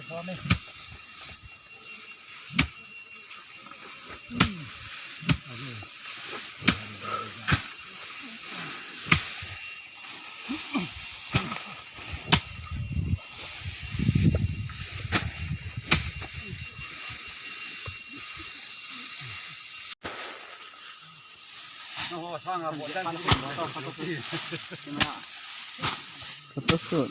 พอไหมโอ้โหช่างอะหมดได้ทุกคนต้องทุกที่ใช่ไหมล่ะก็สุด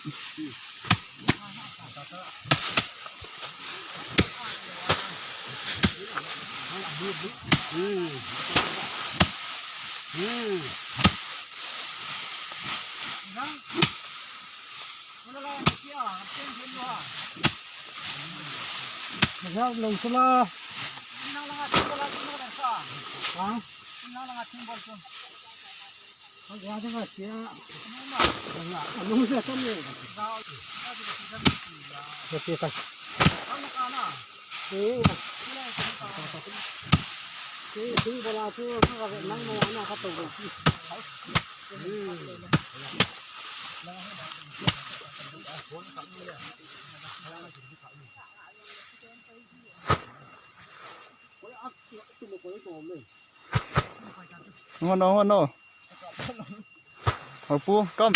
นะครับลงสลาน้องละทิ้งบอลทิ้งบอลซ่าฮะน้องละทิ้งบอลซ่าเขาจะทำอะไรเสียลุงเสียต้นเลยโอเคไปทิ้งบอลทิ้งเขาก็นั่งมองนะครับตรงนี้งอนงอนหัวปูก้ม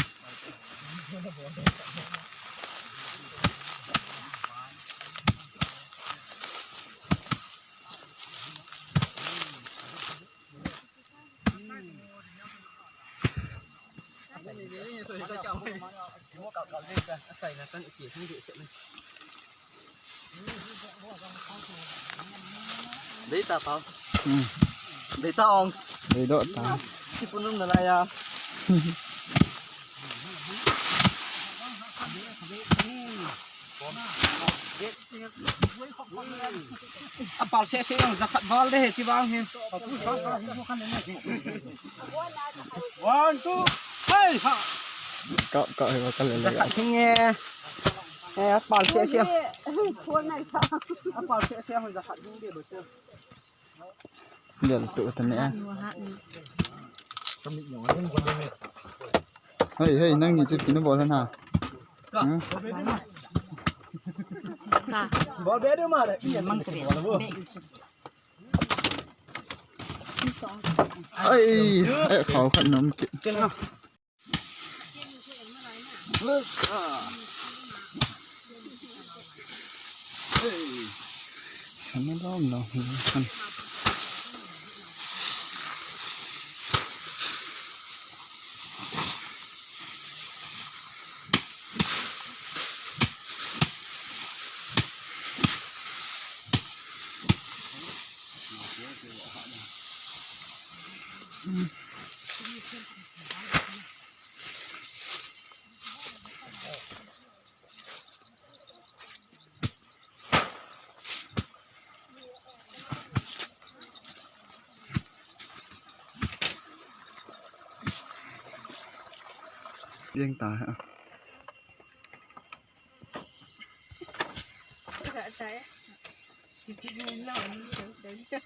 ใส่นะตั้งจีทั้งเยอะเสร็จเลยđấy ta tao đấy ta ông đấy độ taที่ปุ่นนุ่มอะไรอ่ะอ่ะบอลเสียงจะขัดบอลได้ที่บ้านเห็นวันตู้เฮ้ยฮะก็ให้ว่ากันเลยจะขัดทิ้งเงี้ยบอลเสียควรไหนคะบอลเสียมันจะขัดทิ้งเดี๋ยวเจอเดี๋ยวตัวตัวนี้เฮ้ยนั่งนี่จะกินน้ำบอลท่านฮะบอลเบสมาเลยมังกรเอ้ยเขาขนมกินเนาะเลิกฉันไม่ล้อมหรอกมันเลี้ยงตาฮะใช่กินเล่าเดี๋ยว